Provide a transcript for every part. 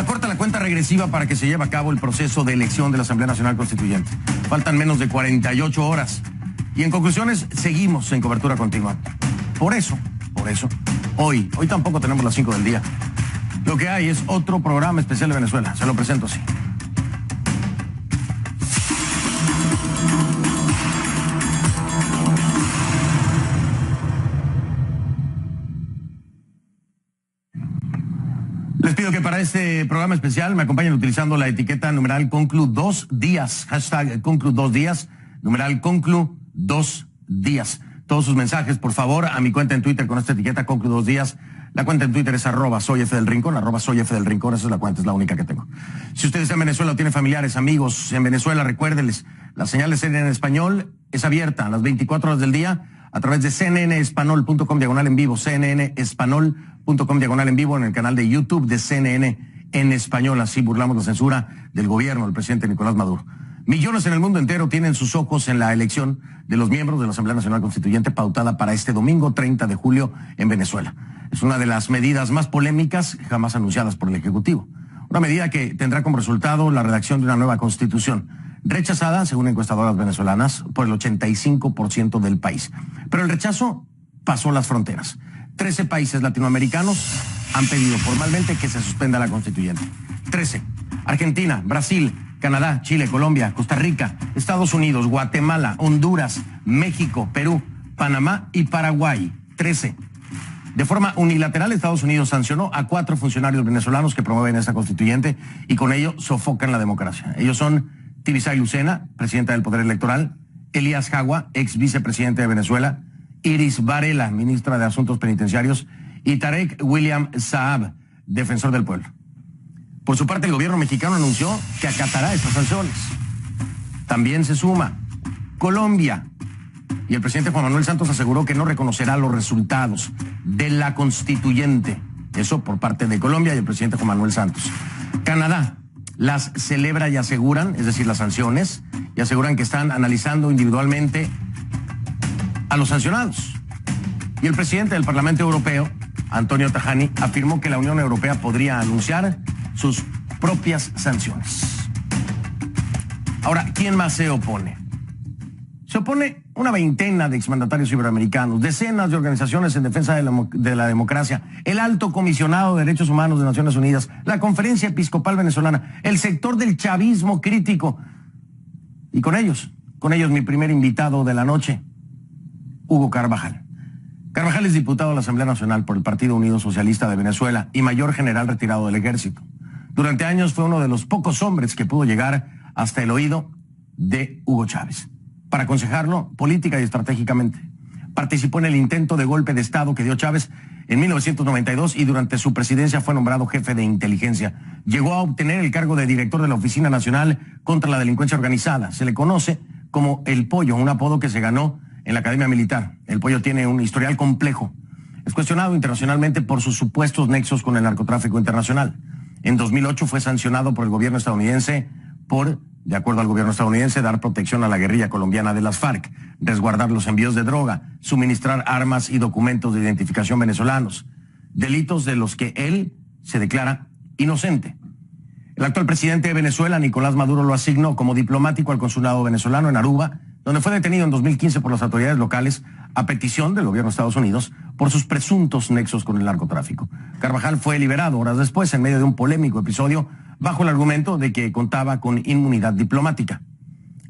acorta la cuenta regresiva para que se lleve a cabo el proceso de elección de la Asamblea Nacional Constituyente. Faltan menos de 48 horas. Y en conclusiones, seguimos en cobertura continua. Por eso, hoy tampoco tenemos las 5 del día. Lo que hay es otro programa especial de Venezuela. Se lo presento así. Les pido que para este programa especial me acompañen utilizando la etiqueta numeral conclu 2 días, hashtag conclu 2 días, numeral conclu 2 días. Todos sus mensajes, por favor, a mi cuenta en Twitter con esta etiqueta conclu 2 días. La cuenta en Twitter es @soyfdelrincón, @soyfdelrincón, esa es la cuenta, es la única que tengo. Si usted está en Venezuela o tiene familiares, amigos en Venezuela, recuérdenles, la señal de CNN en español es abierta a las 24 horas del día a través de cnnespanol.com/en vivo, cnnespanol.com/en vivo en el canal de YouTube de CNN en español. Así burlamos la censura del gobierno del presidente Nicolás Maduro. Millones en el mundo entero tienen sus ojos en la elección de los miembros de la Asamblea Nacional Constituyente pautada para este domingo 30 de julio en Venezuela. Es una de las medidas más polémicas jamás anunciadas por el Ejecutivo. Una medida que tendrá como resultado la redacción de una nueva constitución, rechazada, según encuestadoras venezolanas, por el 85% del país. Pero el rechazo pasó las fronteras. 13 países latinoamericanos han pedido formalmente que se suspenda la constituyente. 13. Argentina, Brasil, Canadá, Chile, Colombia, Costa Rica, Estados Unidos, Guatemala, Honduras, México, Perú, Panamá y Paraguay. 13. De forma unilateral, Estados Unidos sancionó a 4 funcionarios venezolanos que promueven esta constituyente y con ello sofocan la democracia. Ellos son Tibisay Lucena, presidenta del Poder Electoral, Elías Jagua, ex vicepresidente de Venezuela, Iris Varela, ministra de Asuntos Penitenciarios, y Tarek William Saab, defensor del pueblo. Por su parte, el gobierno mexicano anunció que acatará estas sanciones. También se suma Colombia, y el presidente Juan Manuel Santos aseguró que no reconocerá los resultados de la constituyente. Eso por parte de Colombia y el presidente Juan Manuel Santos. Canadá las celebra y aseguran, es decir, las sanciones, y aseguran que están analizando individualmente a los sancionados. Y el presidente del Parlamento Europeo, Antonio Tajani, afirmó que la Unión Europea podría anunciar sus propias sanciones. Ahora, ¿quién más se opone? Se opone una veintena de exmandatarios iberoamericanos, decenas de organizaciones en defensa de la democracia, el Alto Comisionado de Derechos Humanos de Naciones Unidas, la Conferencia Episcopal Venezolana, el sector del chavismo crítico. Y con ellos mi primer invitado de la noche, Hugo Carvajal. Carvajal es diputado de la Asamblea Nacional por el Partido Unido Socialista de Venezuela y mayor general retirado del Ejército. Durante años fue uno de los pocos hombres que pudo llegar hasta el oído de Hugo Chávez para aconsejarlo política y estratégicamente. Participó en el intento de golpe de Estado que dio Chávez en 1992 y durante su presidencia fue nombrado jefe de inteligencia. Llegó a obtener el cargo de director de la Oficina Nacional contra la Delincuencia Organizada. Se le conoce como El Pollo, un apodo que se ganó en la Academia Militar. El Pollo tiene un historial complejo. Es cuestionado internacionalmente por sus supuestos nexos con el narcotráfico internacional. En 2008 fue sancionado por el gobierno estadounidense por, de acuerdo al gobierno estadounidense, dar protección a la guerrilla colombiana de las FARC, resguardar los envíos de droga, suministrar armas y documentos de identificación venezolanos, delitos de los que él se declara inocente. El actual presidente de Venezuela, Nicolás Maduro, lo asignó como diplomático al consulado venezolano en Aruba, donde fue detenido en 2015 por las autoridades locales a petición del gobierno de Estados Unidos por sus presuntos nexos con el narcotráfico. Carvajal fue liberado horas después en medio de un polémico episodio bajo el argumento de que contaba con inmunidad diplomática.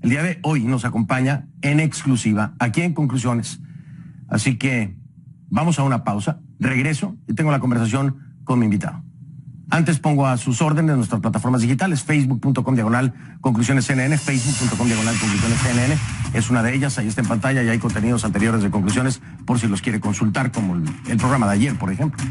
El día de hoy nos acompaña en exclusiva aquí en Conclusiones. Así que vamos a una pausa, regreso y tengo la conversación con mi invitado. Antes pongo a sus órdenes nuestras plataformas digitales, facebook.com/conclusionescnn, facebook.com/conclusionescnn, es una de ellas, ahí está en pantalla y hay contenidos anteriores de Conclusiones por si los quiere consultar, como el programa de ayer, por ejemplo.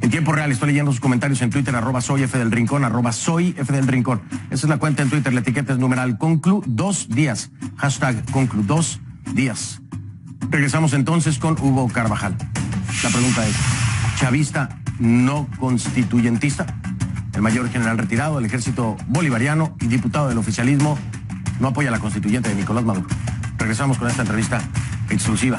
En tiempo real estoy leyendo sus comentarios en Twitter, @soyfdelrincón, @soyfdelrincón. Esa es la cuenta en Twitter, la etiqueta es numeral conclu 2 días, hashtag conclu 2 días. Regresamos entonces con Hugo Carvajal. La pregunta es, ¿chavista no constituyentista? El mayor general retirado del ejército bolivariano y diputado del oficialismo no apoya la constituyente de Nicolás Maduro. Regresamos con esta entrevista exclusiva.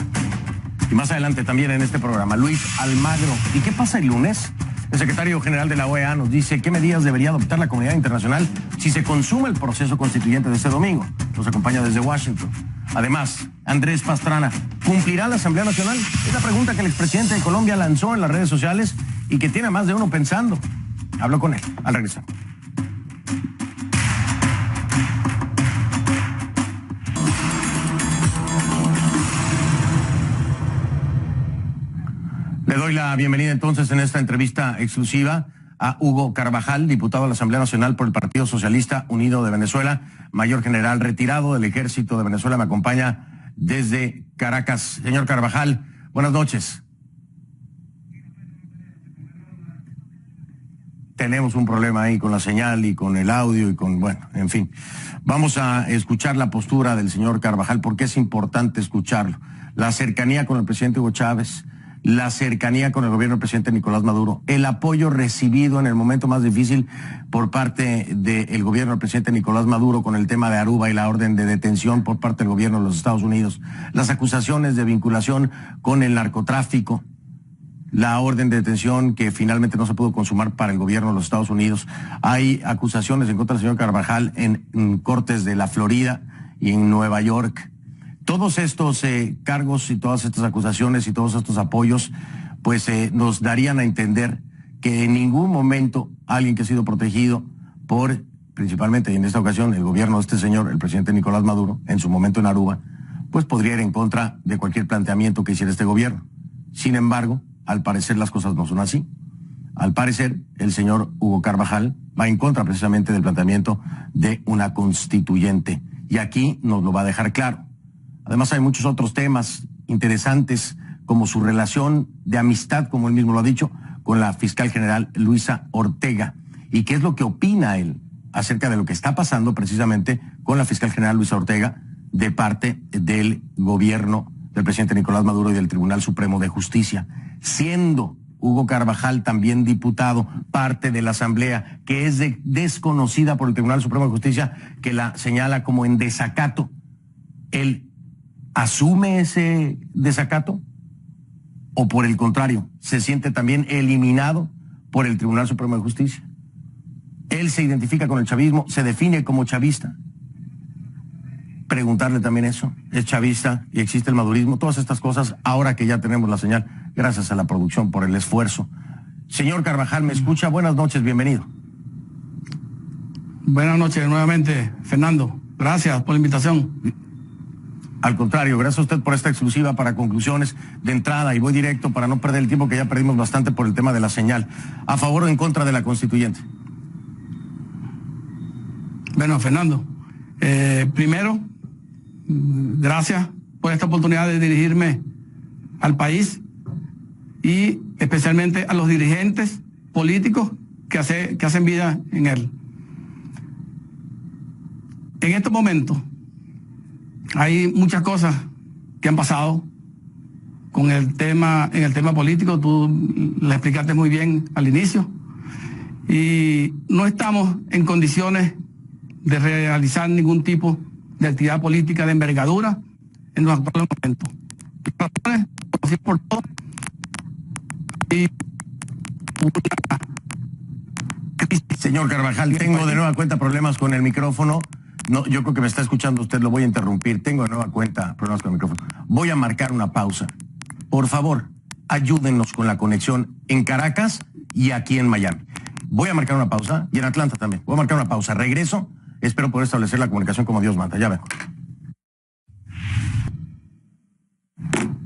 Y más adelante también en este programa, Luis Almagro. ¿Y qué pasa el lunes? El secretario general de la OEA nos dice qué medidas debería adoptar la comunidad internacional si se consuma el proceso constituyente de este domingo. Nos acompaña desde Washington. Además, Andrés Pastrana, ¿cumplirá la Asamblea Nacional? Es la pregunta que el expresidente de Colombia lanzó en las redes sociales y que tiene a más de uno pensando. Hablo con él al regresar. Le doy la bienvenida entonces en esta entrevista exclusiva a Hugo Carvajal, diputado de la Asamblea Nacional por el Partido Socialista Unido de Venezuela, mayor general retirado del Ejército de Venezuela. Me acompaña desde Caracas. Señor Carvajal, buenas noches. Tenemos un problema ahí con la señal y con el audio y con, bueno, en fin. Vamos a escuchar la postura del señor Carvajal porque es importante escucharlo. La cercanía con el presidente Hugo Chávez, la cercanía con el gobierno del presidente Nicolás Maduro, el apoyo recibido en el momento más difícil por parte del gobierno del presidente Nicolás Maduro con el tema de Aruba y la orden de detención por parte del gobierno de los Estados Unidos, las acusaciones de vinculación con el narcotráfico, la orden de detención que finalmente no se pudo consumar para el gobierno de los Estados Unidos. Hay acusaciones en contra del señor Carvajal en cortes de la Florida y en Nueva York. Todos estos cargos y todas estas acusaciones y todos estos apoyos, pues nos darían a entender que en ningún momento alguien que ha sido protegido por, principalmente y en esta ocasión, el gobierno de este señor, el presidente Nicolás Maduro, en su momento en Aruba, pues podría ir en contra de cualquier planteamiento que hiciera este gobierno. Sin embargo, al parecer las cosas no son así. Al parecer, el señor Hugo Carvajal va en contra precisamente del planteamiento de una constituyente. Y aquí nos lo va a dejar claro. Además hay muchos otros temas interesantes, como su relación de amistad, como él mismo lo ha dicho, con la fiscal general Luisa Ortega. ¿Y qué es lo que opina él acerca de lo que está pasando precisamente con la fiscal general Luisa Ortega de parte del gobierno del presidente Nicolás Maduro y del Tribunal Supremo de Justicia? Siendo Hugo Carvajal también diputado, parte de la Asamblea, que es desconocida por el Tribunal Supremo de Justicia, que la señala como en desacato. Él ¿asume ese desacato? ¿O por el contrario, se siente también eliminado por el Tribunal Supremo de Justicia? Él se identifica con el chavismo, se define como chavista. Preguntarle también eso, ¿es chavista y existe el madurismo? Todas estas cosas, ahora que ya tenemos la señal, gracias a la producción por el esfuerzo. Señor Carvajal, ¿me escucha? Buenas noches, bienvenido. Buenas noches nuevamente, Fernando. Gracias por la invitación. Al contrario, gracias a usted por esta exclusiva para conclusiones de entrada y voy directo para no perder el tiempo que ya perdimos bastante por el tema de la señal. ¿A favor o en contra de la constituyente? Bueno, Fernando, primero, gracias por esta oportunidad de dirigirme al país y especialmente a los dirigentes políticos que hacen vida en él. En estos momentos hay muchas cosas que han pasado con en el tema político. Tú le explicaste muy bien al inicio y no estamos en condiciones de realizar ningún tipo de actividad política de envergadura en los actuales momentos. Razones conocidas por todos y Señor Carvajal, tengo de nueva cuenta problemas con el micrófono. No, yo creo que me está escuchando usted, lo voy a interrumpir. Tengo de nueva cuenta problemas con el micrófono. Voy a marcar una pausa. Por favor, ayúdennos con la conexión en Caracas y aquí en Miami. Voy a marcar una pausa y en Atlanta también. Voy a marcar una pausa. Regreso. Espero poder establecer la comunicación como Dios manda. Ya vengo.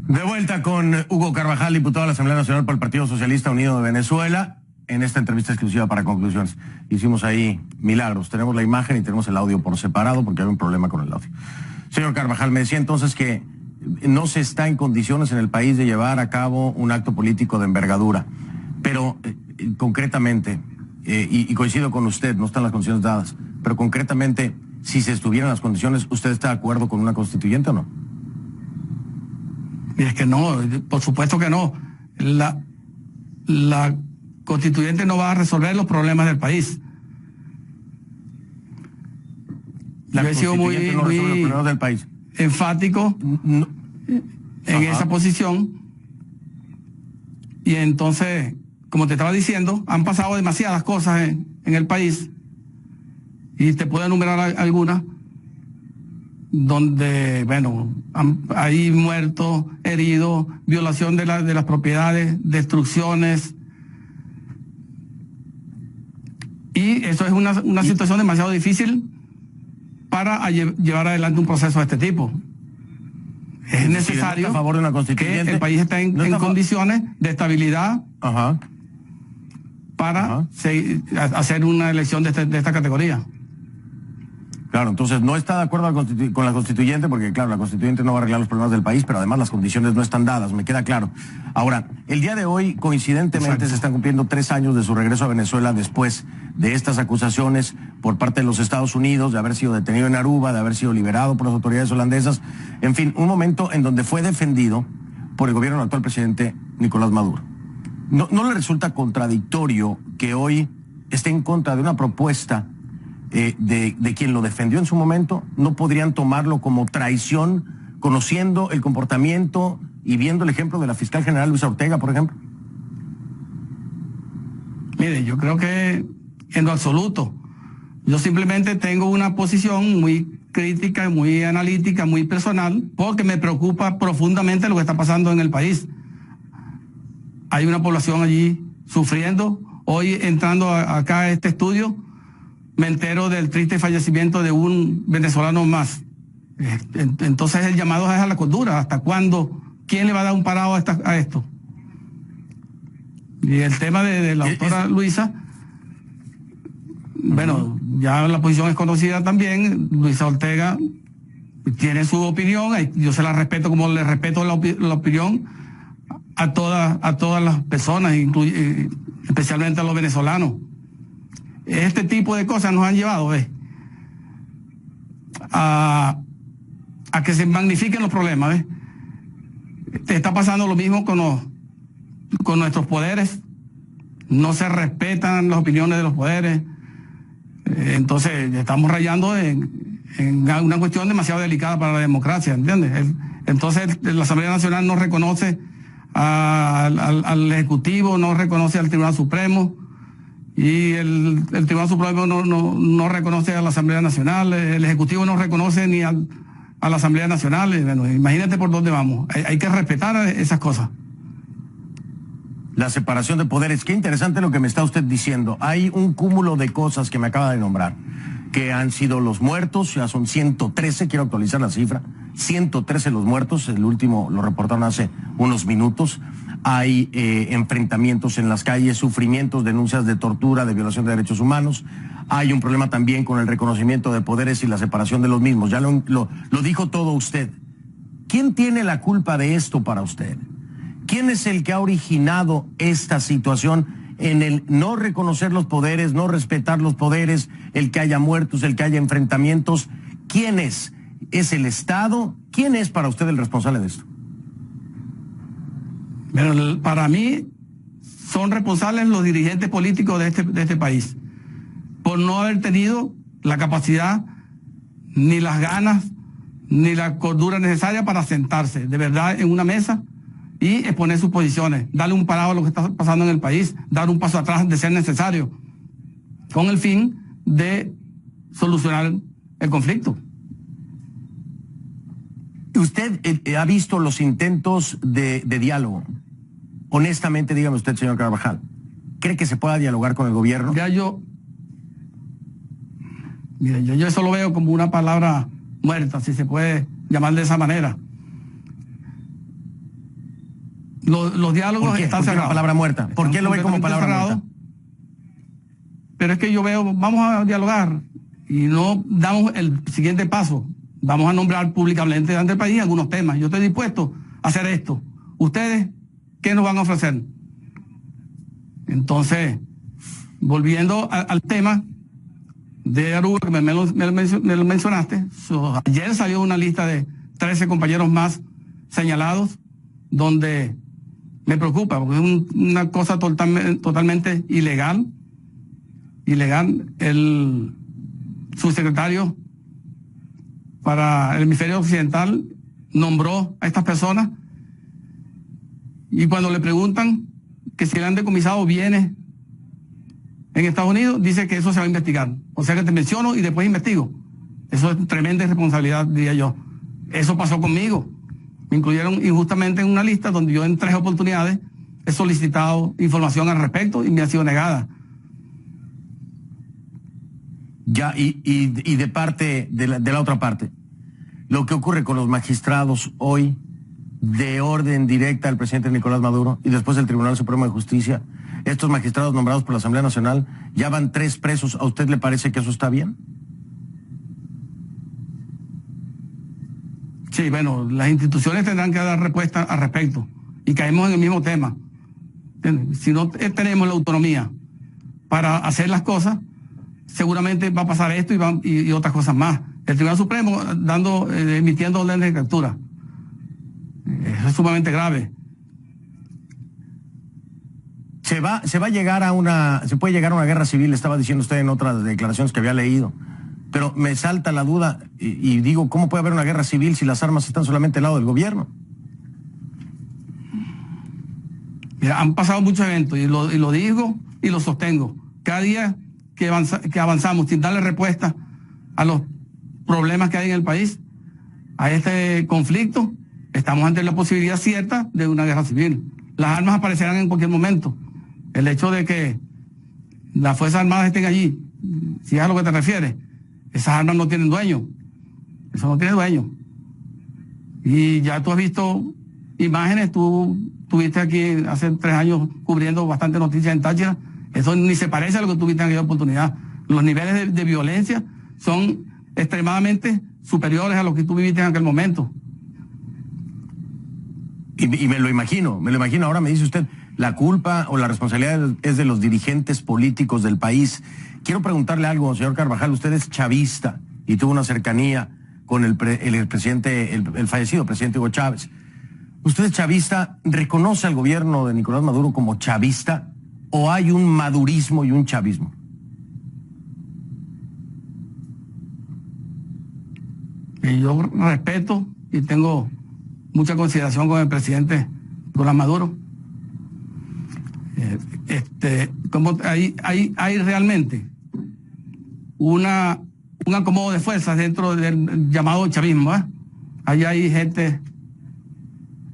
De vuelta con Hugo Carvajal, diputado de la Asamblea Nacional por el Partido Socialista Unido de Venezuela, en esta entrevista exclusiva para conclusiones. Hicimos ahí milagros. Tenemos la imagen y tenemos el audio por separado porque hay un problema con el audio. Señor Carvajal, me decía entonces que no se está en condiciones en el país de llevar a cabo un acto político de envergadura. Pero concretamente, y coincido con usted, no están las condiciones dadas, pero concretamente, si se estuvieran las condiciones, ¿usted está de acuerdo con una constituyente o no? Y es que no, por supuesto que no. La constituyente no va a resolver los problemas del país. Yo he sido muy no resuelve los problemas del país. Enfático en esa posición. Y entonces, como te estaba diciendo, han pasado demasiadas cosas en el país, y te puedo enumerar algunas, donde, bueno, hay muertos, heridos, violación de las propiedades, destrucciones. Y eso es una situación demasiado difícil para llevar adelante un proceso de este tipo. Es necesario a favor de una constituyente, que el país esté en condiciones de estabilidad. Ajá. Para hacer una elección de esta categoría. Claro, entonces no está de acuerdo con la constituyente, porque claro, la constituyente no va a arreglar los problemas del país, pero además las condiciones no están dadas, me queda claro. Ahora, el día de hoy, coincidentemente, Exacto, se están cumpliendo 3 años de su regreso a Venezuela después de estas acusaciones por parte de los Estados Unidos, de haber sido detenido en Aruba, de haber sido liberado por las autoridades holandesas. En fin, un momento en donde fue defendido por el gobierno del actual presidente Nicolás Maduro. ¿No le resulta contradictorio que hoy esté en contra de una propuesta de quien lo defendió en su momento? ¿No podrían tomarlo como traición, conociendo el comportamiento y viendo el ejemplo de la fiscal general Luisa Ortega, por ejemplo? Mire, yo creo que en lo absoluto. Yo simplemente tengo una posición muy crítica, muy analítica, muy personal, porque me preocupa profundamente lo que está pasando en el país. Hay una población allí sufriendo. Hoy, entrando acá a este estudio, me entero del triste fallecimiento de un venezolano más. Entonces el llamado es a la cordura. ¿Hasta cuándo? ¿Quién le va a dar un parado a esto? Y el tema de la doctora Luisa, bueno, ya la posición es conocida también. Luisa Ortega tiene su opinión, yo se la respeto como le respeto la opinión a todas las personas, especialmente a los venezolanos. Este tipo de cosas nos han llevado a que se magnifiquen los problemas. Está pasando lo mismo con nuestros poderes. No se respetan las opiniones de los poderes. Entonces estamos rayando en una cuestión demasiado delicada para la democracia, ¿entiendes? Entonces la Asamblea Nacional no reconoce al Ejecutivo, no reconoce al Tribunal Supremo, y el Tribunal Supremo no reconoce a la Asamblea Nacional, el Ejecutivo no reconoce ni a la Asamblea Nacional. Bueno, imagínate por dónde vamos. Hay que respetar esas cosas. La separación de poderes. Qué interesante lo que me está usted diciendo. Hay un cúmulo de cosas que me acaba de nombrar, que han sido los muertos, ya son 113, quiero actualizar la cifra, 113 los muertos, el último lo reportaron hace unos minutos. Hay enfrentamientos en las calles, sufrimientos, denuncias de tortura, de violación de derechos humanos. Hay un problema también con el reconocimiento de poderes y la separación de los mismos. Ya lo dijo todo usted. ¿Quién tiene la culpa de esto para usted? ¿Quién es el que ha originado esta situación en el no reconocer los poderes, no respetar los poderes, el que haya muertos, el que haya enfrentamientos? ¿Quién es? ¿Es el Estado? ¿Quién es para usted el responsable de esto? Pero para mí son responsables los dirigentes políticos de este país, por no haber tenido la capacidad, ni las ganas, ni la cordura necesaria para sentarse de verdad en una mesa y exponer sus posiciones, darle un parado a lo que está pasando en el país, dar un paso atrás de ser necesario, con el fin de solucionar el conflicto. ¿Usted ha visto los intentos de diálogo? Honestamente, dígame usted, señor Carvajal, ¿cree que se pueda dialogar con el gobierno? Yo eso lo veo como una palabra muerta, si se puede llamar de esa manera. Los diálogos están cerrados. ¿Una palabra muerta? ¿Por qué lo ve como palabra muerta? Pero es que yo veo, vamos a dialogar y no damos el siguiente paso. Vamos a nombrar públicamente ante el país algunos temas. Yo estoy dispuesto a hacer esto. ¿Ustedes qué nos van a ofrecer? Entonces, volviendo al tema de Aruba, que me lo mencionaste, ayer salió una lista de 13 compañeros más señalados, donde me preocupa, porque es una cosa totalmente ilegal. El subsecretario para el hemisferio occidental nombró a estas personas, y cuando le preguntan, que si le han decomisado bienes en Estados Unidos, dice que eso se va a investigar. O sea que te menciono y después investigo. Eso es tremenda irresponsabilidad, diría yo. Eso pasó conmigo. Me incluyeron injustamente en una lista donde yo en 3 oportunidades he solicitado información al respecto y me ha sido negada. Ya, y de parte, de la otra parte, lo que ocurre con los magistrados hoy, de orden directa del presidente Nicolás Maduro y después del Tribunal Supremo de Justicia, estos magistrados nombrados por la Asamblea Nacional, ya van 3 presos. ¿A usted le parece que eso está bien? Sí, bueno, las instituciones tendrán que dar respuesta al respecto. Y caemos en el mismo tema. Si no tenemos la autonomía para hacer las cosas, seguramente va a pasar esto y otras cosas más. El Tribunal Supremo emitiendo órdenes de captura. Eso es sumamente grave. Se puede llegar a una guerra civil, estaba diciendo usted en otras declaraciones que había leído. Pero me salta la duda y digo, ¿cómo puede haber una guerra civil si las armas están solamente al lado del gobierno? Mira, han pasado muchos eventos y lo digo y lo sostengo. Cada día que avanzamos sin darle respuesta a los problemas que hay en el país, a este conflicto, estamos ante la posibilidad cierta de una guerra civil. Las armas aparecerán en cualquier momento. El hecho de que las Fuerzas Armadas estén allí, si es a lo que te refieres, esas armas no tienen dueño. Eso no tiene dueño. Y ya tú has visto imágenes, tú estuviste aquí hace 3 años cubriendo bastante noticias en Táchira. Eso ni se parece a lo que tuviste en aquella oportunidad. Los niveles de violencia son extremadamente superiores a lo que tú viviste en aquel momento. Y me lo imagino. Ahora me dice usted, la culpa o la responsabilidad es de los dirigentes políticos del país. Quiero preguntarle algo, señor Carvajal. Usted es chavista y tuvo una cercanía con el fallecido presidente Hugo Chávez. ¿Usted es chavista? ¿Reconoce al gobierno de Nicolás Maduro como chavista? ¿O hay un madurismo y un chavismo? Yo respeto y tengo mucha consideración con el presidente Nicolás Maduro. Como hay realmente un acomodo de fuerzas dentro del llamado chavismo. Ahí hay gente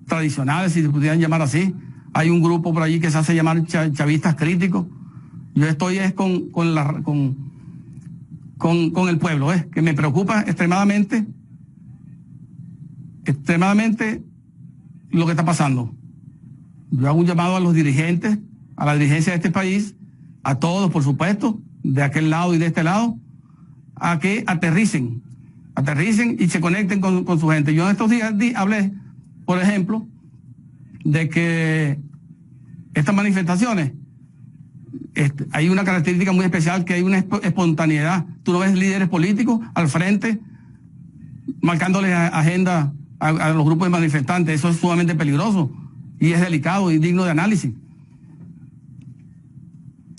tradicional, si se pudieran llamar así. Hay un grupo por allí que se hace llamar chavistas críticos. Yo estoy con el pueblo, que me preocupa extremadamente lo que está pasando. Yo hago un llamado a los dirigentes, a la dirigencia de este país, a todos, por supuesto, de aquel lado y de este lado, a que aterricen y se conecten con su gente. Yo en estos días hablé, por ejemplo, de que estas manifestaciones, hay una característica muy especial, que hay una espontaneidad. Tú no ves líderes políticos al frente marcándole agenda a los grupos de manifestantes. Eso es sumamente peligroso y es delicado y digno de análisis.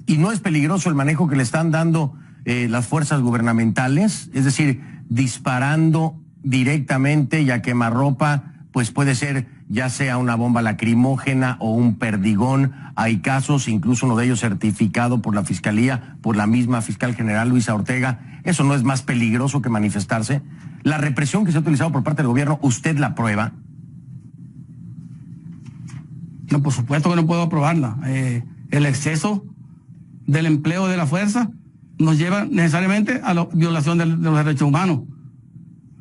¿Y no es peligroso el manejo que le están dando las fuerzas gubernamentales? Es decir, disparando directamente y a quemarropa, pues puede ser ya sea una bomba lacrimógena o un perdigón. Hay casos, incluso uno de ellos certificado por la Fiscalía, por la misma fiscal general Luisa Ortega. ¿Eso no es más peligroso que manifestarse? La represión que se ha utilizado por parte del gobierno, ¿usted la aprueba? No, por supuesto que no puedo aprobarla. El exceso del empleo de la fuerza nos lleva necesariamente a la violación de los derechos humanos.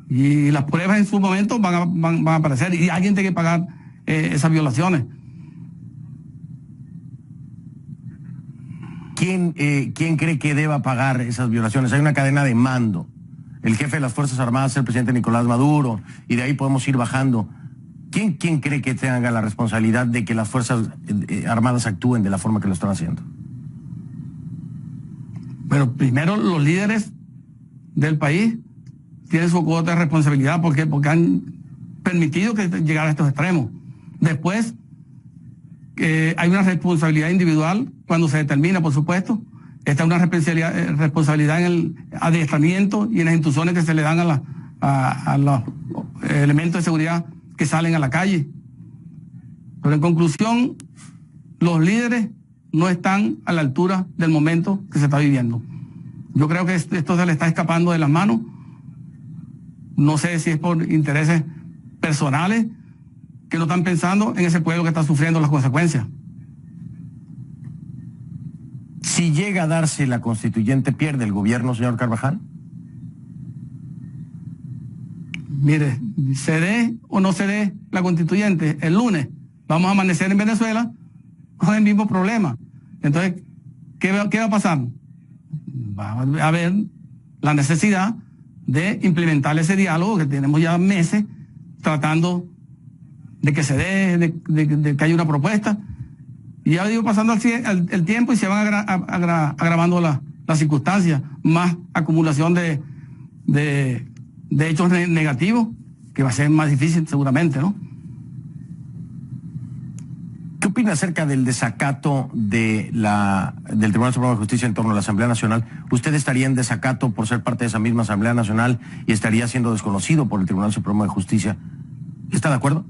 Y las pruebas en su momento van a aparecer y alguien tiene que pagar esas violaciones. ¿Quién cree que deba pagar esas violaciones? Hay una cadena de mando. El jefe de las Fuerzas Armadas es el presidente Nicolás Maduro y de ahí podemos ir bajando. ¿Quién cree que tenga la responsabilidad de que las Fuerzas Armadas actúen de la forma que lo están haciendo? Pero primero los líderes del país tienen su cuota de responsabilidad porque han permitido que llegara a estos extremos. Después, hay una responsabilidad individual cuando se determina, por supuesto. Está una responsabilidad en el adiestramiento y en las instrucciones que se le dan a los elementos de seguridad que salen a la calle. Pero en conclusión, los líderes no están a la altura del momento que se está viviendo. Yo creo que esto se le está escapando de las manos. No sé si es por intereses personales que no están pensando en ese pueblo que está sufriendo las consecuencias. Si llega a darse la constituyente, ¿pierde el gobierno, señor Carvajal? Mire, se dé o no se dé la constituyente, el lunes vamos a amanecer en Venezuela con el mismo problema. Entonces, ¿qué va a pasar? Va a haber la necesidad de implementar ese diálogo que tenemos ya meses tratando de que se dé, de que haya una propuesta. Y ya digo, pasando el tiempo y se van agravando las circunstancias, más acumulación de hechos negativos, que va a ser más difícil seguramente, ¿no? ¿Qué opina acerca del desacato del Tribunal Supremo de Justicia en torno a la Asamblea Nacional? ¿Usted estaría en desacato por ser parte de esa misma Asamblea Nacional y estaría siendo desconocido por el Tribunal Supremo de Justicia? ¿Está de acuerdo?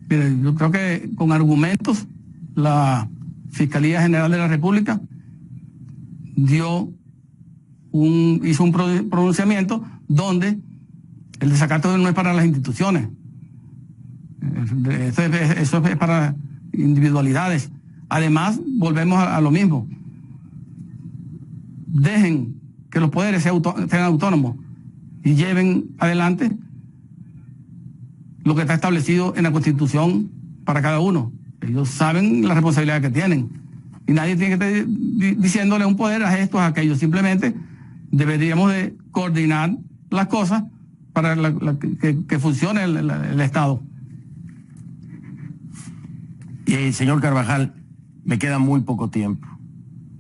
Mire, yo creo que con argumentos la Fiscalía General de la República hizo un pronunciamiento donde el desacato no es para las instituciones. Eso es para individualidades. Además, volvemos a lo mismo. Dejen que los poderes sean autónomos y lleven adelante lo que está establecido en la Constitución para cada uno. Ellos saben la responsabilidad que tienen. Y nadie tiene que estar diciéndole un poder a estos, a aquellos. Simplemente deberíamos de coordinar las cosas para que funcione el Estado. Señor Carvajal, me queda muy poco tiempo.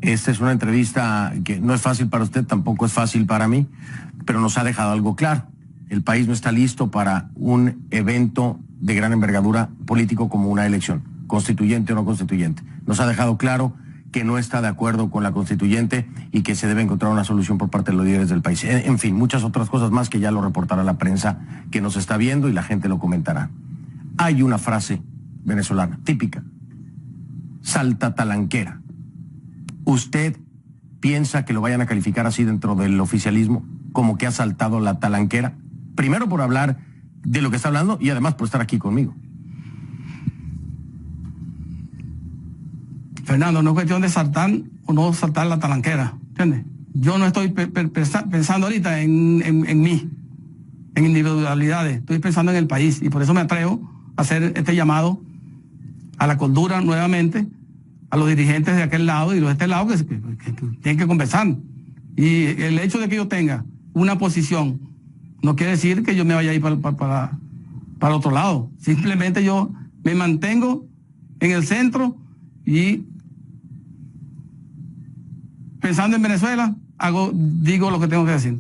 Esta es una entrevista que no es fácil para usted, tampoco es fácil para mí, pero nos ha dejado algo claro. El país no está listo para un evento de gran envergadura político como una elección, constituyente o no constituyente. Nos ha dejado claro que no está de acuerdo con la constituyente y que se debe encontrar una solución por parte de los líderes del país. En fin, muchas otras cosas más que ya lo reportará la prensa que nos está viendo y la gente lo comentará. Hay una frase venezolana típica: salta talanquera. ¿Usted piensa que lo vayan a calificar así dentro del oficialismo, como que ha saltado la talanquera? Primero por hablar de lo que está hablando y además por estar aquí conmigo. Fernando, no es cuestión de saltar o no saltar la talanquera, ¿entiendes? Yo no estoy pensando ahorita en mí, en individualidades, estoy pensando en el país y por eso me atrevo a hacer este llamado a la cordura nuevamente, a los dirigentes de aquel lado y los de este lado que tienen que conversar. Y el hecho de que yo tenga una posición no quiere decir que yo me vaya a ir para otro lado. Simplemente yo me mantengo en el centro y pensando en Venezuela, digo lo que tengo que decir.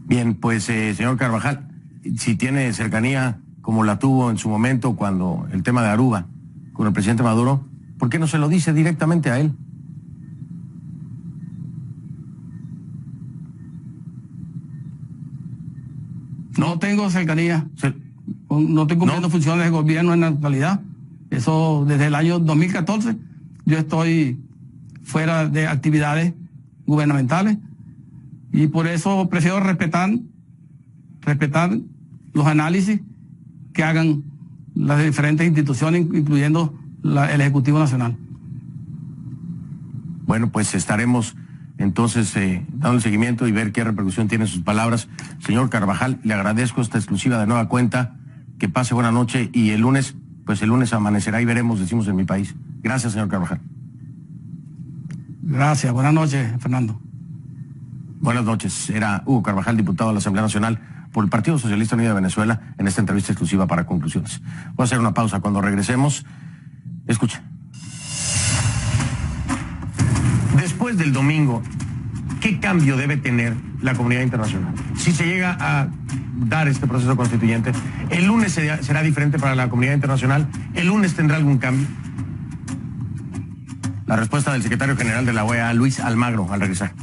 Bien, pues señor Carvajal, si tiene cercanía como la tuvo en su momento cuando el tema de Aruba con el presidente Maduro, ¿por qué no se lo dice directamente a él? No tengo cercanía, no estoy cumpliendo funciones de gobierno en la actualidad. Eso desde el año 2014 yo estoy fuera de actividades gubernamentales y por eso prefiero respetar los análisis que hagan las diferentes instituciones, incluyendo el Ejecutivo Nacional. Bueno, pues estaremos entonces dando el seguimiento y ver qué repercusión tienen sus palabras. Señor Carvajal, le agradezco esta exclusiva de nueva cuenta. Que pase buena noche y el lunes amanecerá y veremos, decimos en mi país. Gracias, señor Carvajal. Gracias, buenas noches, Fernando. Buenas noches. Era Hugo Carvajal, diputado de la Asamblea Nacional por el Partido Socialista Unido de Venezuela, en esta entrevista exclusiva para Conclusiones. Voy a hacer una pausa. Cuando regresemos, escucha. Después del domingo, ¿qué cambio debe tener la comunidad internacional? Si se llega a dar este proceso constituyente, ¿el lunes será diferente para la comunidad internacional? ¿El lunes tendrá algún cambio? La respuesta del secretario general de la OEA, Luis Almagro, al regresar.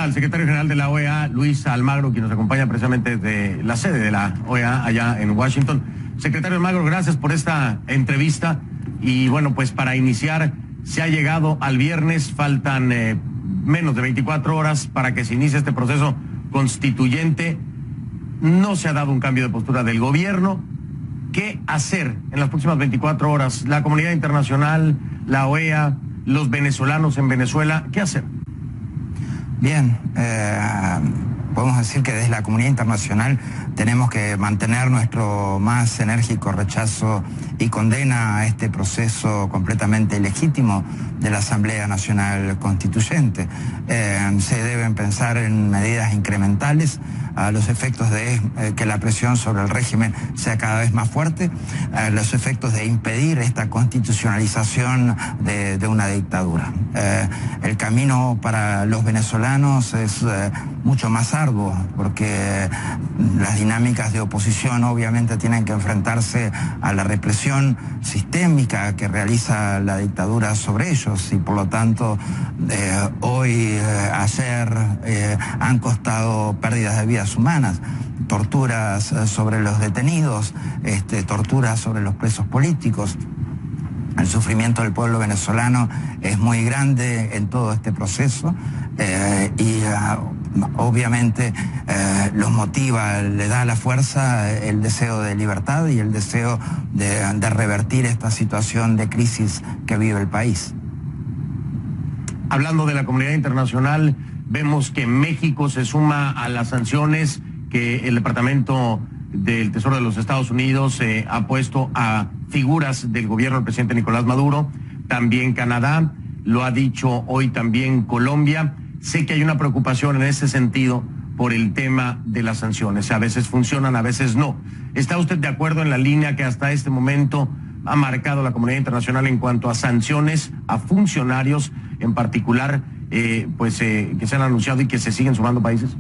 al secretario general de la OEA, Luis Almagro, quien nos acompaña precisamente desde la sede de la OEA allá en Washington. Secretario Almagro, gracias por esta entrevista. Y bueno, pues para iniciar, se ha llegado al viernes, faltan menos de 24 horas para que se inicie este proceso constituyente. No se ha dado un cambio de postura del gobierno. ¿Qué hacer en las próximas 24 horas? La comunidad internacional, la OEA, los venezolanos en Venezuela, ¿qué hacer? Bien, podemos decir que desde la comunidad internacional tenemos que mantener nuestro más enérgico rechazo y condena a este proceso completamente ilegítimo de la Asamblea Nacional Constituyente. Se deben pensar en medidas incrementales a los efectos de que la presión sobre el régimen sea cada vez más fuerte, a los efectos de impedir esta constitucionalización de una dictadura. El camino para los venezolanos es mucho más arduo, porque las dinámicas de oposición obviamente tienen que enfrentarse a la represión sistémica que realiza la dictadura sobre ellos, y por lo tanto ayer han costado pérdidas de vidas humanas, torturas sobre los detenidos, torturas sobre los presos políticos. El sufrimiento del pueblo venezolano es muy grande en todo este proceso y obviamente los motiva, le da la fuerza el deseo de libertad y el deseo de revertir esta situación de crisis que vive el país. Hablando de la comunidad internacional, vemos que México se suma a las sanciones que el Departamento del Tesoro de los Estados Unidos ha puesto a figuras del gobierno del presidente Nicolás Maduro. También Canadá, lo ha dicho hoy también Colombia. Sé que hay una preocupación en ese sentido por el tema de las sanciones. A veces funcionan, a veces no. ¿Está usted de acuerdo en la línea que hasta este momento ha marcado la comunidad internacional en cuanto a sanciones a funcionarios en particular, que se han anunciado y que se siguen sumando países?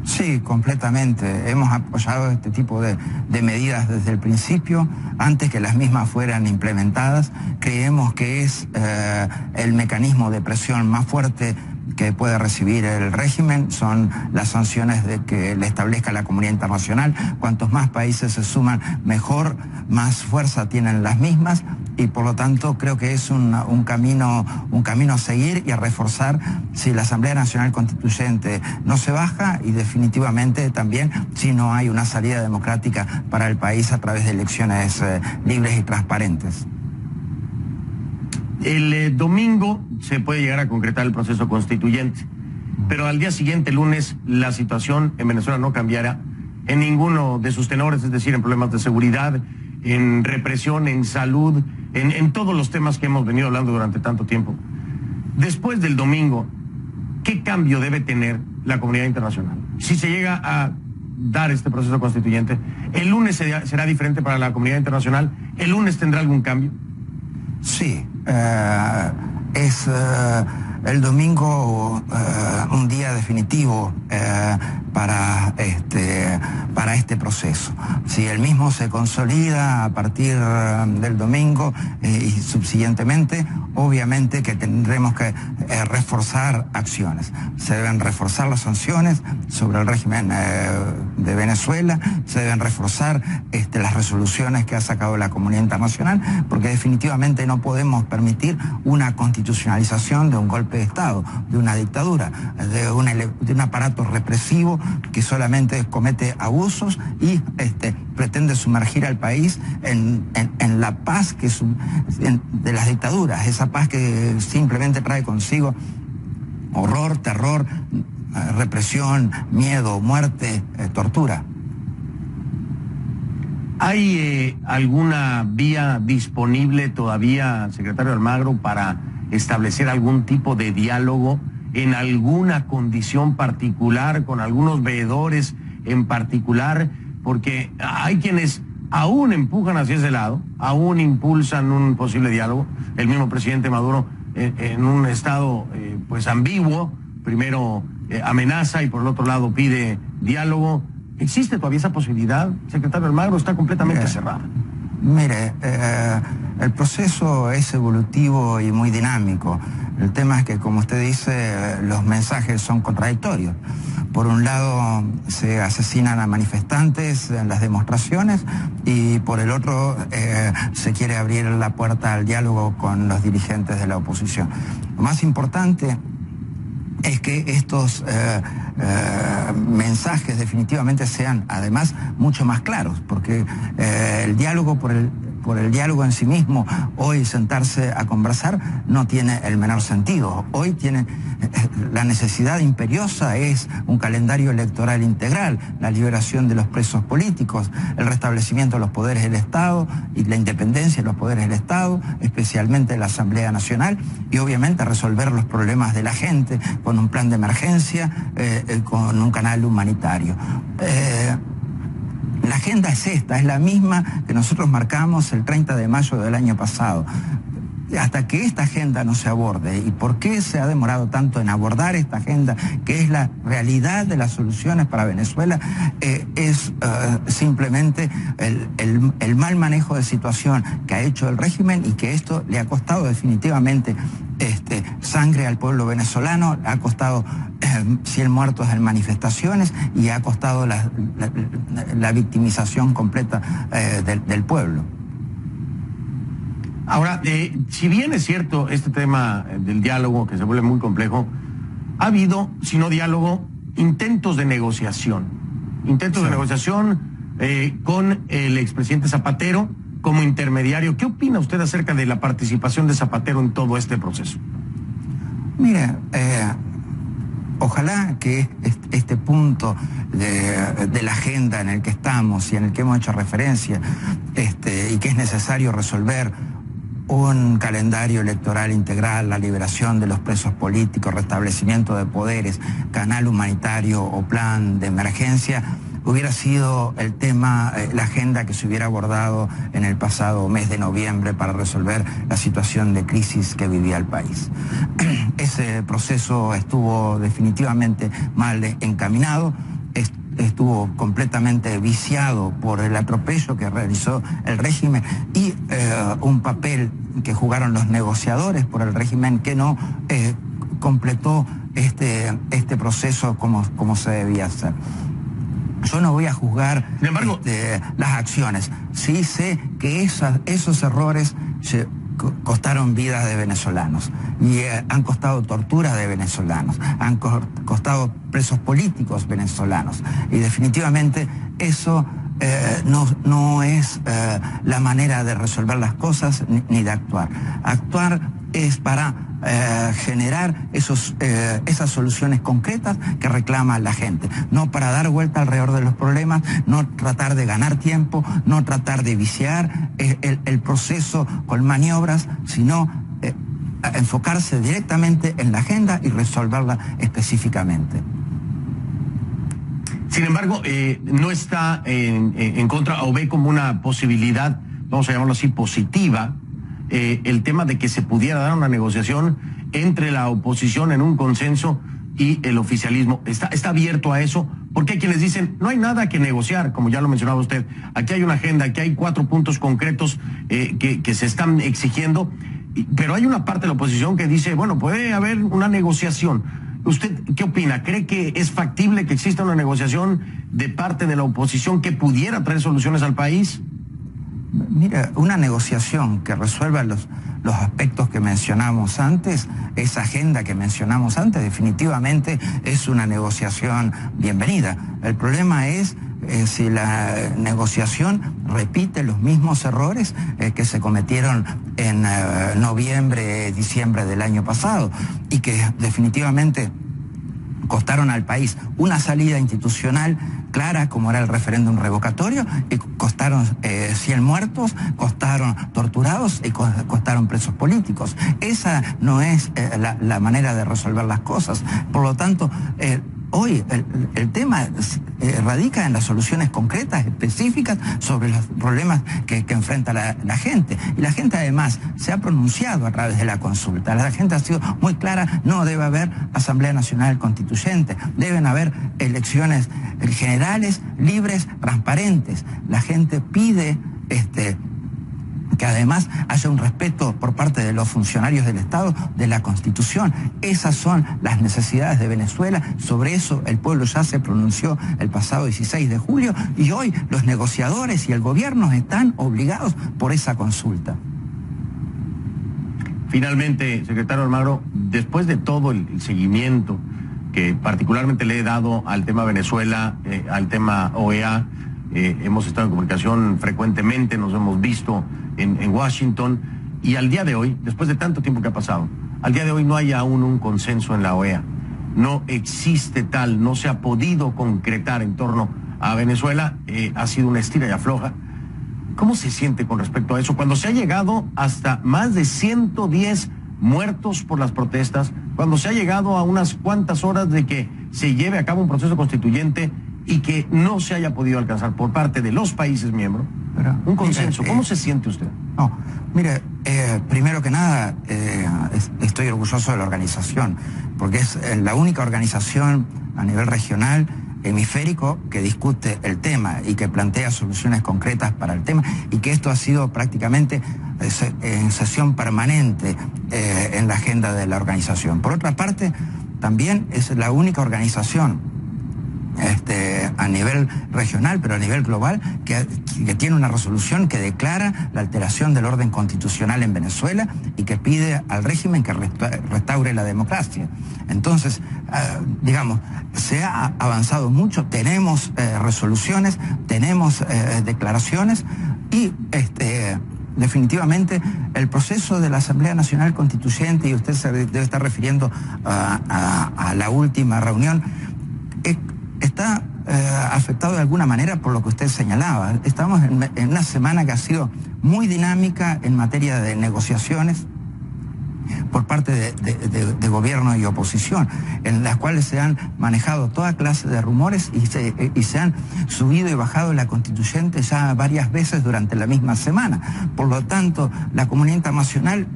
Sí, completamente. Hemos apoyado este tipo de medidas desde el principio, antes que las mismas fueran implementadas. Creemos que es el mecanismo de presión más fuerte que puede recibir el régimen, son las sanciones de que le establezca la comunidad internacional. Cuantos más países se suman, mejor, más fuerza tienen las mismas, y por lo tanto creo que es un camino a seguir y a reforzar si la Asamblea Nacional Constituyente no se baja, y definitivamente también si no hay una salida democrática para el país a través de elecciones libres y transparentes. El domingo se puede llegar a concretar el proceso constituyente, pero al día siguiente, lunes, la situación en Venezuela no cambiará en ninguno de sus tenores, es decir, en problemas de seguridad, en represión, en salud, en todos los temas que hemos venido hablando durante tanto tiempo. Después del domingo, ¿qué cambio debe tener la comunidad internacional? Si se llega a dar este proceso constituyente, ¿el lunes será diferente para la comunidad internacional? ¿El lunes tendrá algún cambio? Sí, el domingo un día definitivo para este proceso. Si el mismo se consolida a partir del domingo y subsiguientemente, obviamente que tendremos que reforzar acciones. Se deben reforzar las sanciones sobre el régimen de Venezuela, se deben reforzar las resoluciones que ha sacado la comunidad internacional, porque definitivamente no podemos permitir una constitucionalización de un golpe de Estado, de una dictadura, de un aparato represivo que solamente comete abusos y pretende sumergir al país en la paz de las dictaduras, esa paz que simplemente trae consigo horror, terror, represión, miedo, muerte, tortura. ¿Hay alguna vía disponible todavía, secretario Almagro, para establecer algún tipo de diálogo en alguna condición particular, con algunos veedores en particular? Porque hay quienes aún empujan hacia ese lado, aún impulsan un posible diálogo. El mismo presidente Maduro en un estado ambiguo, primero amenaza y por el otro lado pide diálogo. ¿Existe todavía esa posibilidad, secretario Almagro? Está completamente cerrada. Mire, el proceso es evolutivo y muy dinámico. El tema es que, como usted dice, los mensajes son contradictorios. Por un lado, se asesinan a manifestantes en las demostraciones y por el otro, se quiere abrir la puerta al diálogo con los dirigentes de la oposición. Lo más importante es que estos mensajes definitivamente sean, además, mucho más claros, porque el diálogo por el diálogo en sí mismo, hoy sentarse a conversar no tiene el menor sentido. Hoy tiene la necesidad imperiosa es un calendario electoral integral, la liberación de los presos políticos, el restablecimiento de los poderes del Estado y la independencia de los poderes del Estado, especialmente de la Asamblea Nacional, y obviamente resolver los problemas de la gente con un plan de emergencia, con un canal humanitario. La agenda es esta, es la misma que nosotros marcamos el 30 de mayo del año pasado. Hasta que esta agenda no se aborde, ¿y por qué se ha demorado tanto en abordar esta agenda, que es la realidad de las soluciones para Venezuela? Es simplemente el mal manejo de situación que ha hecho el régimen y que esto le ha costado definitivamente sangre al pueblo venezolano, ha costado 100 muertos en manifestaciones y ha costado la victimización completa del pueblo. Ahora, si bien es cierto este tema del diálogo, que se vuelve muy complejo, ha habido, si no diálogo, intentos de negociación. Intentos de negociación con el expresidente Zapatero como intermediario. ¿Qué opina usted acerca de la participación de Zapatero en todo este proceso? Mire, ojalá que este punto de la agenda en el que estamos y en el que hemos hecho referencia, y que es necesario resolver un calendario electoral integral, la liberación de los presos políticos, restablecimiento de poderes, canal humanitario o plan de emergencia, hubiera sido el tema, la agenda que se hubiera abordado en el pasado mes de noviembre para resolver la situación de crisis que vivía el país. Ese proceso estuvo definitivamente mal encaminado, estuvo completamente viciado por el atropello que realizó el régimen y un papel que jugaron los negociadores por el régimen que no completó este proceso como se debía hacer. Yo no voy a juzgar, sin embargo, las acciones. Sí sé que esos errores costaron vidas de venezolanos y han costado tortura de venezolanos, han costado presos políticos venezolanos y definitivamente eso no es la manera de resolver las cosas ni de actuar. Actuar es para generar esas soluciones concretas que reclama la gente, no para dar vuelta alrededor de los problemas, no tratar de ganar tiempo, no tratar de viciar el proceso con maniobras, sino enfocarse directamente en la agenda y resolverla específicamente. Sin embargo, no está en contra o ve como una posibilidad, vamos a llamarlo así, positiva, el tema de que se pudiera dar una negociación entre la oposición en un consenso y el oficialismo. ¿Está abierto a eso? Porque hay quienes dicen, no hay nada que negociar, como ya lo mencionaba usted. Aquí hay una agenda, aquí hay 4 puntos concretos que se están exigiendo, pero hay una parte de la oposición que dice, bueno, puede haber una negociación. ¿Usted qué opina? ¿Cree que es factible que exista una negociación de parte de la oposición que pudiera traer soluciones al país? Mira, una negociación que resuelva los aspectos que mencionamos antes, esa agenda que mencionamos antes, definitivamente es una negociación bienvenida. El problema es si la negociación repite los mismos errores que se cometieron en noviembre, diciembre del año pasado y que definitivamente costaron al país una salida institucional clara, como era el referéndum revocatorio, y costaron 100 muertos, costaron torturados y costaron presos políticos. Esa no es la manera de resolver las cosas. Por lo tanto, hoy el tema radica en las soluciones concretas, específicas, sobre los problemas que enfrenta la gente. Y la gente además se ha pronunciado a través de la consulta. La gente ha sido muy clara, no debe haber Asamblea Nacional Constituyente, deben haber elecciones generales, libres, transparentes. La gente pide que además haya un respeto por parte de los funcionarios del Estado de la Constitución. Esas son las necesidades de Venezuela. Sobre eso el pueblo ya se pronunció el pasado 16 de julio y hoy los negociadores y el gobierno están obligados por esa consulta. Finalmente, secretario Almagro, después de todo el seguimiento que particularmente le he dado al tema Venezuela, al tema OEA, hemos estado en comunicación frecuentemente, nos hemos visto en Washington, y al día de hoy, después de tanto tiempo que ha pasado, al día de hoy no hay aún un consenso en la OEA. No existe tal, no se ha podido concretar en torno a Venezuela, ha sido una estira y afloja. ¿Cómo se siente con respecto a eso? Cuando se ha llegado hasta más de 110 muertos por las protestas, cuando se ha llegado a unas cuantas horas de que se lleve a cabo un proceso constituyente y que no se haya podido alcanzar por parte de los países miembros un consenso. ¿Cómo se siente usted? No, mire, primero que nada, estoy orgulloso de la organización, porque es la única organización a nivel regional hemisférico que discute el tema y que plantea soluciones concretas para el tema, y que esto ha sido prácticamente en sesión permanente en la agenda de la organización. Por otra parte, también es la única organización a nivel regional, pero a nivel global, que tiene una resolución que declara la alteración del orden constitucional en Venezuela y que pide al régimen que restaure la democracia. Entonces, digamos, se ha avanzado mucho, tenemos resoluciones, tenemos declaraciones y definitivamente el proceso de la Asamblea Nacional Constituyente, y usted se debe estar refiriendo a la última reunión, está afectado de alguna manera por lo que usted señalaba. Estamos en una semana que ha sido muy dinámica en materia de negociaciones por parte de gobierno y oposición, en las cuales se han manejado toda clase de rumores y se han subido y bajado la constituyente ya varias veces durante la misma semana. Por lo tanto, la comunidad internacional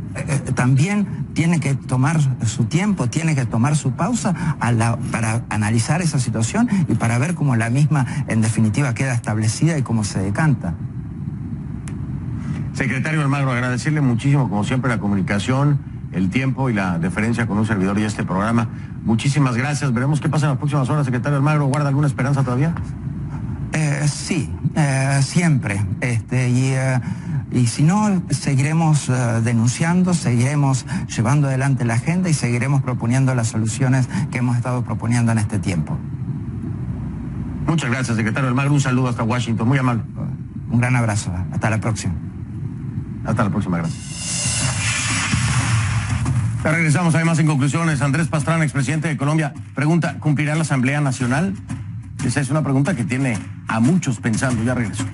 también tiene que tomar su tiempo, tiene que tomar su pausa para analizar esa situación y para ver cómo la misma en definitiva queda establecida y cómo se decanta. Secretario Almagro, agradecerle muchísimo, como siempre, la comunicación, el tiempo y la deferencia con un servidor y este programa. Muchísimas gracias. Veremos qué pasa en las próximas horas. Secretario Almagro, ¿guarda alguna esperanza todavía? Sí, siempre. Y si no, seguiremos denunciando, seguiremos llevando adelante la agenda y seguiremos proponiendo las soluciones que hemos estado proponiendo en este tiempo. Muchas gracias, secretario Almagro. Un saludo hasta Washington. Muy amable. Un gran abrazo. Hasta la próxima. Hasta la próxima, gracias. Ya regresamos, además, en conclusiones. Andrés Pastrana, expresidente de Colombia, pregunta, ¿cumplirá la Asamblea Nacional? Esa es una pregunta que tiene a muchos pensando. Ya regreso.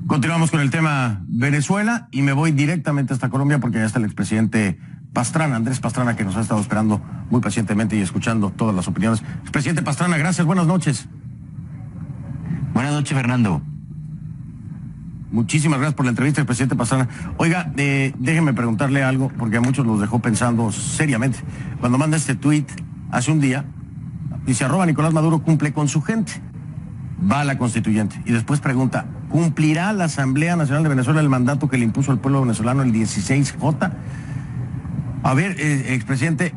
Continuamos con el tema Venezuela y me voy directamente hasta Colombia porque ya está el expresidente Pastrana, Andrés Pastrana, que nos ha estado esperando muy pacientemente y escuchando todas las opiniones. Expresidente Pastrana, gracias, buenas noches. Buenas noches, Fernando. Muchísimas gracias por la entrevista, presidente Pastrana. Oiga, déjeme preguntarle algo, porque a muchos los dejó pensando seriamente. Cuando manda este tuit hace un día, dice, @Nicolás Maduro cumple con su gente, va a la constituyente. Y después pregunta, ¿cumplirá la Asamblea Nacional de Venezuela el mandato que le impuso al pueblo venezolano el 16J? A ver, expresidente,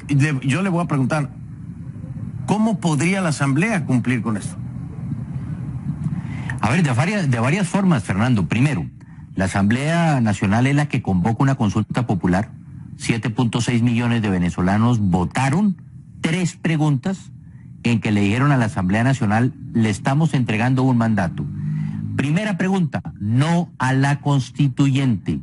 yo le voy a preguntar, ¿cómo podría la Asamblea cumplir con esto? A ver, de varias formas, Fernando. Primero, la Asamblea Nacional es la que convoca una consulta popular. 7.6 millones de venezolanos votaron 3 preguntas en que le dijeron a la Asamblea Nacional, le estamos entregando un mandato. Primera pregunta, no a la constituyente.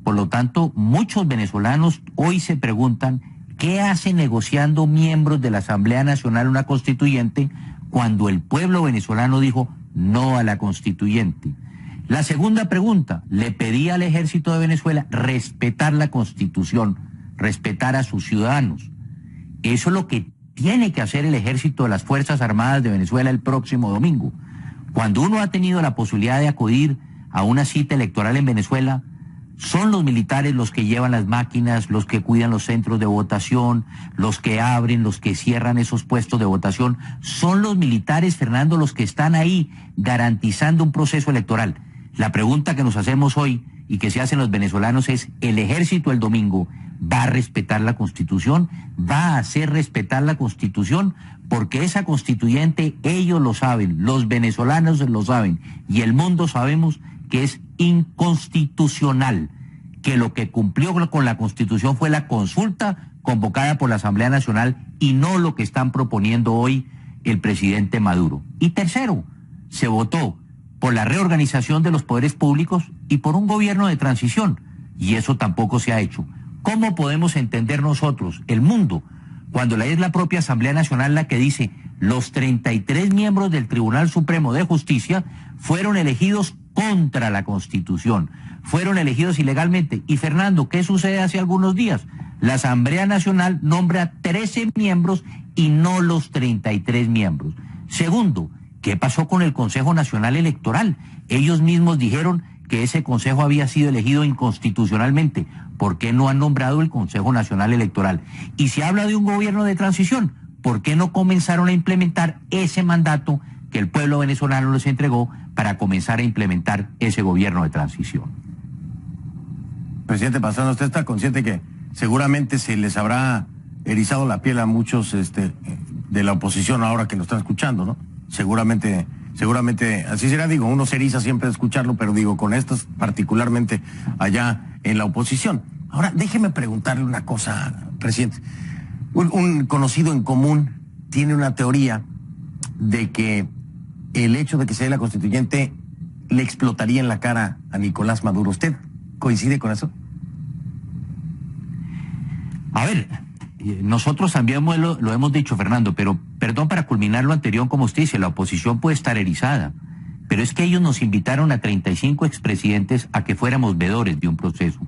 Por lo tanto, muchos venezolanos hoy se preguntan, ¿qué hacen negociando miembros de la Asamblea Nacional una constituyente cuando el pueblo venezolano dijo no a la constituyente? La segunda pregunta, le pedía al ejército de Venezuela respetar la Constitución, respetar a sus ciudadanos. Eso es lo que tiene que hacer el ejército de las Fuerzas Armadas de Venezuela el próximo domingo. Cuando uno ha tenido la posibilidad de acudir a una cita electoral en Venezuela, Son los militares los que llevan las máquinas, los que cuidan los centros de votación, los que abren, los que cierran esos puestos de votación. Son los militares, Fernando, los que están ahí garantizando un proceso electoral. La pregunta que nos hacemos hoy y que se hacen los venezolanos es, ¿el ejército el domingo va a respetar la Constitución? ¿Va a hacer respetar la Constitución? Porque esa constituyente, ellos lo saben, los venezolanos lo saben y el mundo sabemos que es inconstitucional, que lo que cumplió con la Constitución fue la consulta convocada por la Asamblea Nacional y no lo que están proponiendo hoy el presidente Maduro. Y tercero, se votó por la reorganización de los poderes públicos y por un gobierno de transición, y eso tampoco se ha hecho. ¿Cómo podemos entender nosotros, el mundo, cuando es la propia Asamblea Nacional la que dice los 33 miembros del Tribunal Supremo de Justicia fueron elegidos contra la Constitución, fueron elegidos ilegalmente? Y Fernando, ¿qué sucede hace algunos días? La Asamblea Nacional nombra 13 miembros y no los 33 miembros. Segundo, ¿qué pasó con el Consejo Nacional Electoral? Ellos mismos dijeron que ese consejo había sido elegido inconstitucionalmente. ¿Por qué no han nombrado el Consejo Nacional Electoral? Y se habla de un gobierno de transición. ¿Por qué no comenzaron a implementar ese mandato que el pueblo venezolano les entregó para comenzar a implementar ese gobierno de transición? Presidente Pastrana, usted está consciente que seguramente se les habrá erizado la piel a muchos de la oposición ahora que lo están escuchando, ¿no? Seguramente, así será, digo, uno se eriza siempre de escucharlo, pero digo, con estos particularmente allá en la oposición. Ahora, déjeme preguntarle una cosa, presidente. Un conocido en común tiene una teoría de que el hecho de que sea la constituyente le explotaría en la cara a Nicolás Maduro. ¿Usted coincide con eso? A ver, nosotros también lo hemos dicho, Fernando, pero perdón, para culminar lo anterior, como usted dice, la oposición puede estar erizada, pero es que ellos nos invitaron a 35 expresidentes a que fuéramos veedores de un proceso.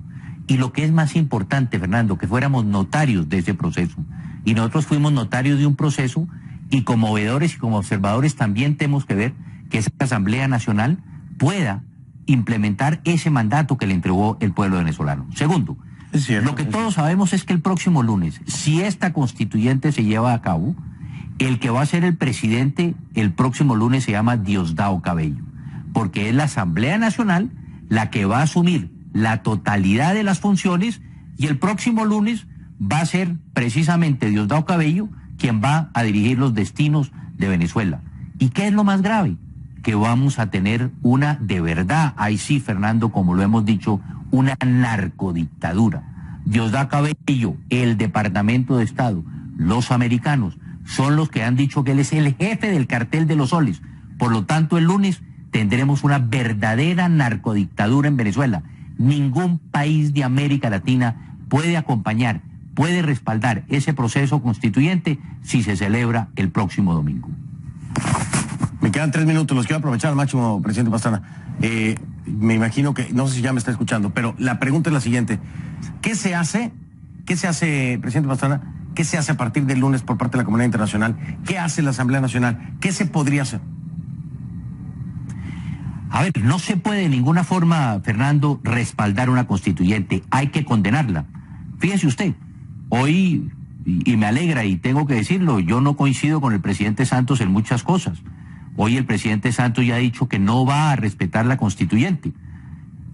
Y lo que es más importante, Fernando, que fuéramos notarios de ese proceso. Y nosotros fuimos notarios de un proceso y como veedores y como observadores también tenemos que ver que esa Asamblea Nacional pueda implementar ese mandato que le entregó el pueblo venezolano. Segundo, es cierto, lo que todos sabemos es que el próximo lunes, si esta constituyente se lleva a cabo, el que va a ser el presidente el próximo lunes se llama Diosdado Cabello, porque es la Asamblea Nacional la que va a asumir la totalidad de las funciones y el próximo lunes va a ser precisamente Diosdado Cabello quien va a dirigir los destinos de Venezuela. ¿Y qué es lo más grave? Que vamos a tener una, de verdad, ahí sí, Fernando, como lo hemos dicho, una narcodictadura. Diosdado Cabello, el Departamento de Estado, los americanos, son los que han dicho que él es el jefe del cartel de los soles. Por lo tanto, el lunes tendremos una verdadera narcodictadura en Venezuela. Ningún país de América Latina puede acompañar, puede respaldar ese proceso constituyente si se celebra el próximo domingo. Me quedan 3 minutos, los quiero aprovechar al máximo, presidente Pastrana. Me imagino que, no sé si ya me está escuchando, pero la pregunta es la siguiente. ¿Qué se hace, presidente Pastrana, qué se hace a partir del lunes por parte de la comunidad internacional? ¿Qué hace la Asamblea Nacional? ¿Qué se podría hacer? A ver, no se puede de ninguna forma, Fernando, respaldar una constituyente. Hay que condenarla. Fíjese usted, hoy, y me alegra y tengo que decirlo, yo no coincido con el presidente Santos en muchas cosas. Hoy el presidente Santos ya ha dicho que no va a respetar la constituyente,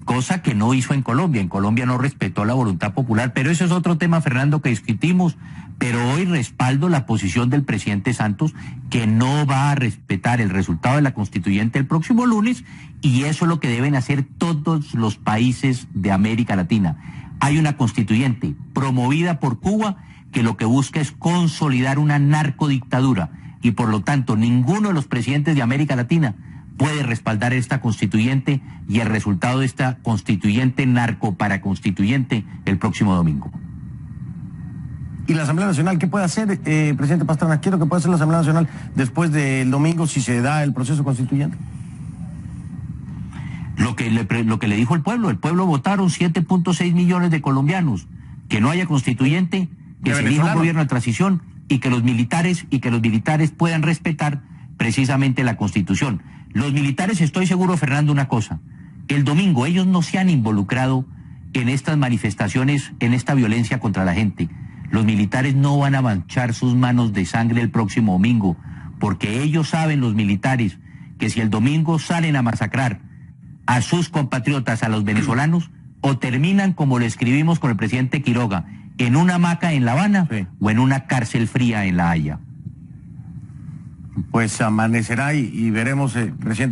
cosa que no hizo en Colombia. En Colombia no respetó la voluntad popular, pero eso es otro tema, Fernando, que discutimos. Pero hoy respaldo la posición del presidente Santos, que no va a respetar el resultado de la constituyente el próximo lunes, y eso es lo que deben hacer todos los países de América Latina. Hay una constituyente promovida por Cuba que lo que busca es consolidar una narcodictadura, y por lo tanto ninguno de los presidentes de América Latina puede respaldar esta constituyente y el resultado de esta constituyente narco-paraconstituyente el próximo domingo. ¿Y la Asamblea Nacional qué puede hacer, presidente Pastrana? ¿Qué es lo que puede hacer la Asamblea Nacional después del domingo si se da el proceso constituyente? Lo que le dijo el pueblo votaron 7.6 millones de colombianos, que no haya constituyente, que se elija un gobierno de transición y que los militares puedan respetar precisamente la Constitución. Los militares, estoy seguro, Fernando, una cosa, el domingo ellos no se han involucrado en estas manifestaciones, en esta violencia contra la gente. Los militares no van a manchar sus manos de sangre el próximo domingo, porque ellos saben, los militares, que si el domingo salen a masacrar a sus compatriotas, a los venezolanos, o terminan, como lo escribimos con el presidente Quiroga, en una hamaca en La Habana, sí, o en una cárcel fría en La Haya. Pues amanecerá y veremos, presidente.